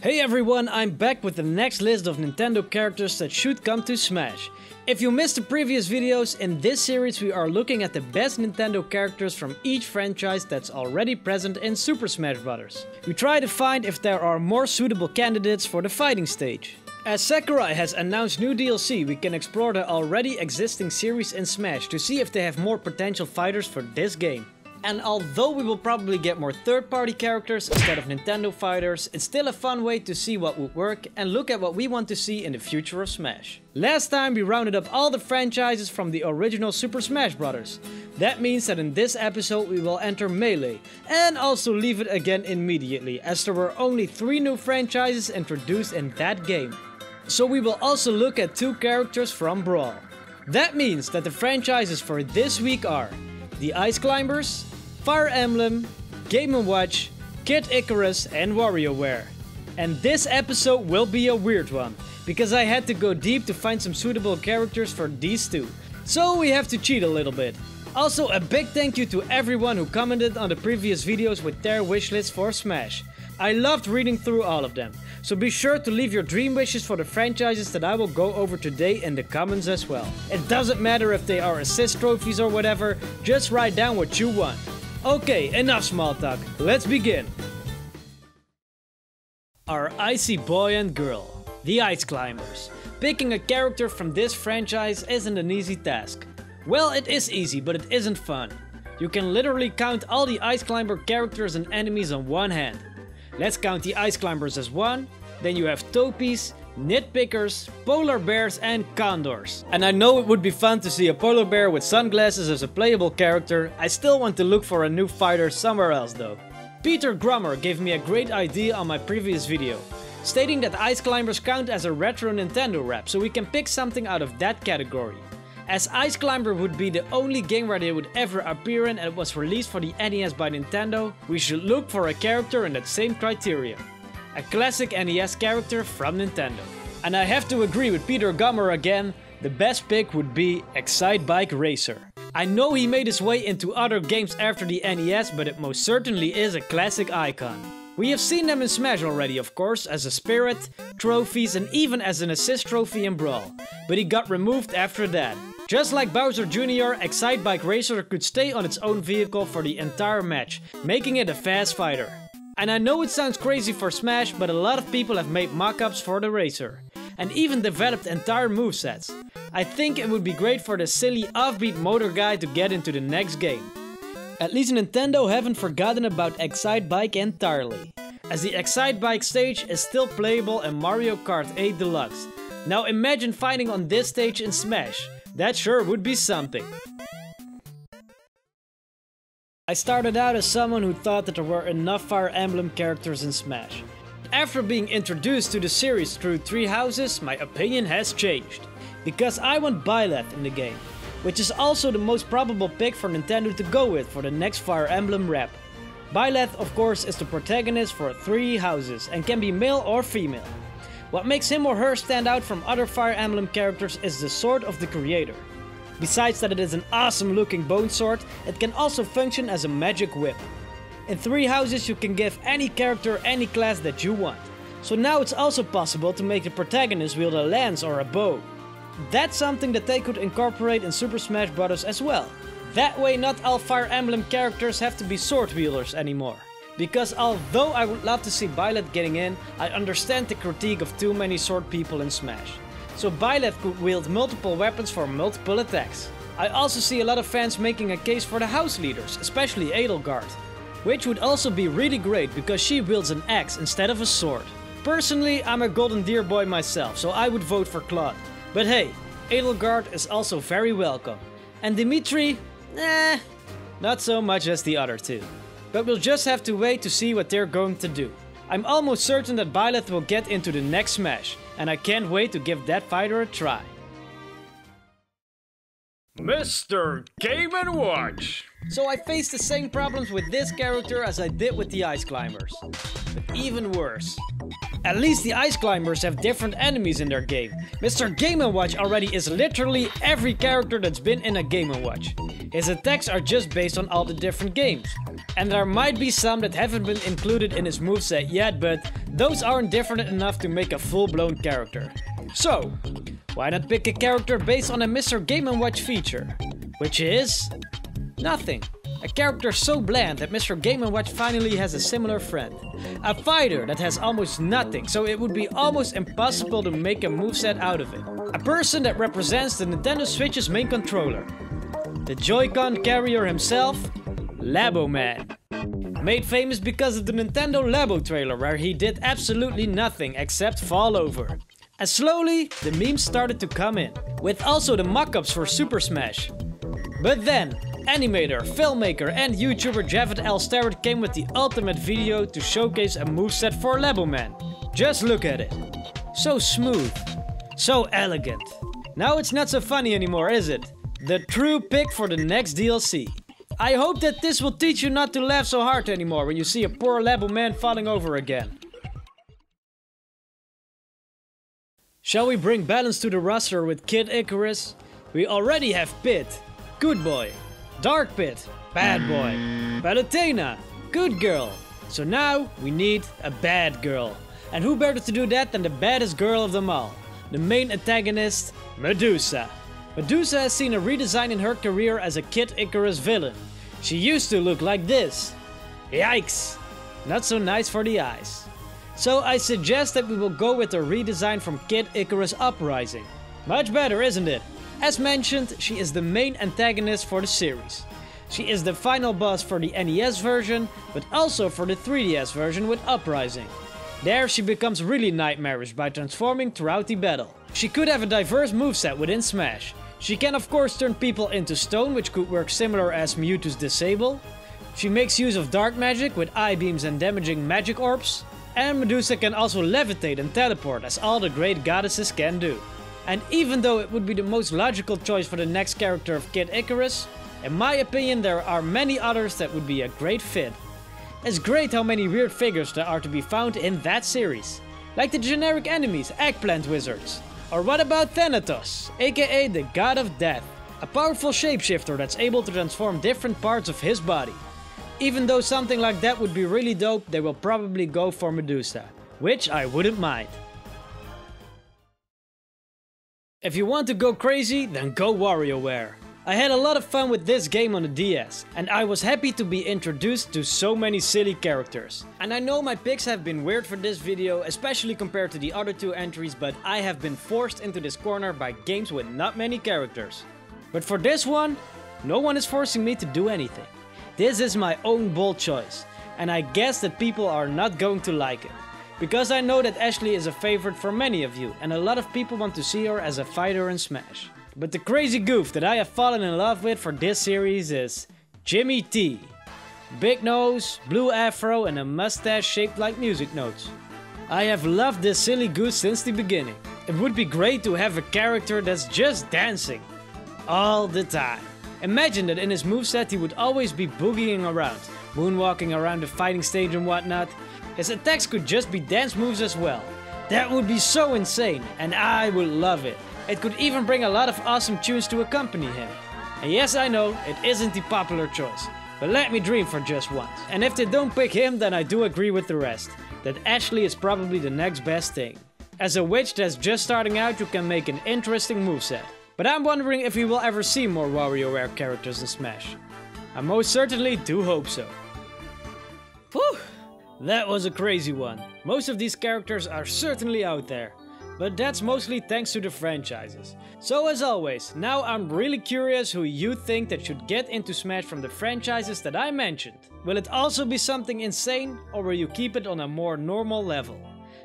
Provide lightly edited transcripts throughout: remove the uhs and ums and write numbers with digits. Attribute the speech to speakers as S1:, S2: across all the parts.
S1: Hey everyone, I'm back with the next list of Nintendo characters that should come to Smash. If you missed the previous videos, in this series we are looking at the best Nintendo characters from each franchise that's already present in Super Smash Bros. We try to find if there are more suitable candidates for the fighting stage. As Sakurai has announced new DLC, we can explore the already existing series in Smash to see if they have more potential fighters for this game. And although we will probably get more third-party characters instead of Nintendo fighters, it's still a fun way to see what would work and look at what we want to see in the future of Smash. Last time we rounded up all the franchises from the original Super Smash Bros. That means that in this episode we will enter Melee, and also leave it again immediately, as there were only 3 new franchises introduced in that game. So we will also look at 2 characters from Brawl. That means that the franchises for this week are the Ice Climbers, Fire Emblem, Game & Watch, Kid Icarus and WarioWare. And this episode will be a weird one, because I had to go deep to find some suitable characters for these 2. So we have to cheat a little bit. Also a big thank you to everyone who commented on the previous videos with their wishlist for Smash. I loved reading through all of them, so be sure to leave your dream wishes for the franchises that I will go over today in the comments as well. It doesn't matter if they are assist trophies or whatever, just write down what you want. Okay, enough small talk, let's begin. Our icy boy and girl, the Ice Climbers. Picking a character from this franchise isn't an easy task. Well, it is easy, but it isn't fun. You can literally count all the Ice Climber characters and enemies on one hand. Let's count the Ice Climbers as 1, then you have Topies, Nitpickers, Polar Bears and Condors. And I know it would be fun to see a polar bear with sunglasses as a playable character. I still want to look for a new fighter somewhere else though. Peter Grummer gave me a great idea on my previous video, stating that Ice Climbers count as a retro Nintendo rap, so we can pick something out of that category. As Ice Climber would be the only game where they would ever appear in and it was released for the NES by Nintendo, we should look for a character in that same criteria. A classic NES character from Nintendo. And I have to agree with Peter Gummer again, the best pick would be Excitebike Racer. I know he made his way into other games after the NES, but it most certainly is a classic icon. We have seen them in Smash already, of course, as a spirit, trophies and even as an assist trophy in Brawl, but he got removed after that. Just like Bowser Jr., Excitebike Racer could stay on its own vehicle for the entire match, making it a fast fighter. And I know it sounds crazy for Smash, but a lot of people have made mock-ups for the Racer, and even developed entire movesets. I think it would be great for the silly offbeat motor guy to get into the next game. At least Nintendo haven't forgotten about Excitebike entirely, as the Excitebike stage is still playable in Mario Kart 8 Deluxe. Now imagine fighting on this stage in Smash. That sure would be something. I started out as someone who thought that there were enough Fire Emblem characters in Smash. After being introduced to the series through 3 houses, my opinion has changed. Because I want Byleth in the game, which is also the most probable pick for Nintendo to go with for the next Fire Emblem rep. Byleth of course is the protagonist for 3 houses and can be male or female. What makes him or her stand out from other Fire Emblem characters is the sword of the creator. Besides that it is an awesome looking bone sword, it can also function as a magic whip. In 3 houses you can give any character any class that you want. So now it's also possible to make the protagonist wield a lance or a bow. That's something that they could incorporate in Super Smash Bros. As well. That way not all Fire Emblem characters have to be sword wielders anymore. Because although I would love to see Byleth getting in, I understand the critique of too many sword people in Smash. So Byleth could wield multiple weapons for multiple attacks. I also see a lot of fans making a case for the house leaders, especially Edelgard. Which would also be really great because she wields an axe instead of a sword. Personally, I'm a Golden Deer boy myself, so I would vote for Claude. But hey, Edelgard is also very welcome. And Dimitri? Not so much as the other 2. But we'll just have to wait to see what they're going to do. I'm almost certain that Byleth will get into the next Smash, and I can't wait to give that fighter a try. Mr. Game & Watch! So I faced the same problems with this character as I did with the Ice Climbers. But even worse. At least the Ice Climbers have different enemies in their game. Mr. Game & Watch already is literally every character that's been in a Game & Watch. His attacks are just based on all the different games. And there might be some that haven't been included in his moveset yet, but those aren't different enough to make a full-blown character. So, why not pick a character based on a Mr. Game & Watch feature? Which is... nothing. A character so bland that Mr. Game & Watch finally has a similar friend. A fighter that has almost nothing, so it would be almost impossible to make a moveset out of it. A person that represents the Nintendo Switch's main controller. The Joy-Con carrier himself, Labo Man. Made famous because of the Nintendo Labo trailer where he did absolutely nothing except fall over. And slowly, the memes started to come in, with also the mock-ups for Super Smash. But then, animator, filmmaker and YouTuber Javid L. Starrett came with the ultimate video to showcase a moveset for Labo Man. Just look at it. So smooth. So elegant. Now it's not so funny anymore, is it? The true pick for the next DLC. I hope that this will teach you not to laugh so hard anymore when you see a poor Labo Man falling over again. Shall we bring balance to the roster with Kid Icarus? We already have Pit, good boy. Dark Pit, bad boy. Palutena, good girl. So now we need a bad girl. And who better to do that than the baddest girl of them all? The main antagonist, Medusa. Medusa has seen a redesign in her career as a Kid Icarus villain. She used to look like this. Yikes! Not so nice for the eyes. So I suggest that we will go with a redesign from Kid Icarus Uprising. Much better, isn't it? As mentioned, she is the main antagonist for the series. She is the final boss for the NES version, but also for the 3DS version with Uprising. There she becomes really nightmarish by transforming throughout the battle. She could have a diverse moveset within Smash. She can of course turn people into stone, which could work similar as Mewtwo's Disable. She makes use of dark magic with eye beams and damaging magic orbs. And Medusa can also levitate and teleport as all the great goddesses can do. And even though it would be the most logical choice for the next character of Kid Icarus, in my opinion there are many others that would be a great fit. It's great how many weird figures there are to be found in that series. Like the generic enemies, Eggplant Wizards. Or what about Thanatos, aka the God of Death, a powerful shapeshifter that's able to transform different parts of his body. Even though something like that would be really dope, they will probably go for Medusa, which I wouldn't mind. If you want to go crazy, then go WarioWare. I had a lot of fun with this game on the DS, and I was happy to be introduced to so many silly characters. And I know my picks have been weird for this video, especially compared to the other two entries, but I have been forced into this corner by games with not many characters. But for this one, no one is forcing me to do anything. This is my own bold choice, and I guess that people are not going to like it. Because I know that Ashley is a favorite for many of you, and a lot of people want to see her as a fighter in Smash. But the crazy goof that I have fallen in love with for this series is Jimmy T. Big nose, blue afro and a mustache shaped like music notes. I have loved this silly goose since the beginning. It would be great to have a character that's just dancing. All the time. Imagine that in his moveset he would always be boogieing around, moonwalking around the fighting stage and whatnot. His attacks could just be dance moves as well. That would be so insane, and I would love it. It could even bring a lot of awesome tunes to accompany him. And yes, I know, it isn't the popular choice, but let me dream for just once. And if they don't pick him, then I do agree with the rest, that Ashley is probably the next best thing. As a witch that's just starting out, you can make an interesting moveset. But I'm wondering if we will ever see more WarioWare characters in Smash. I most certainly do hope so. Whew! That was a crazy one. Most of these characters are certainly out there. But that's mostly thanks to the franchises. So as always, now I'm really curious who you think that should get into Smash from the franchises that I mentioned. Will it also be something insane, or will you keep it on a more normal level?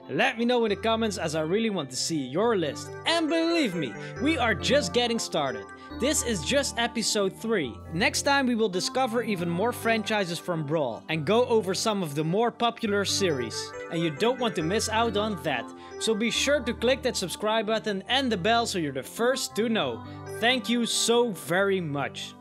S1: Let me know in the comments, as I really want to see your list. And believe me, we are just getting started. This is just episode 3. Next time we will discover even more franchises from Brawl and go over some of the more popular series. And you don't want to miss out on that. So be sure to click that subscribe button and the bell so you're the first to know. Thank you so very much.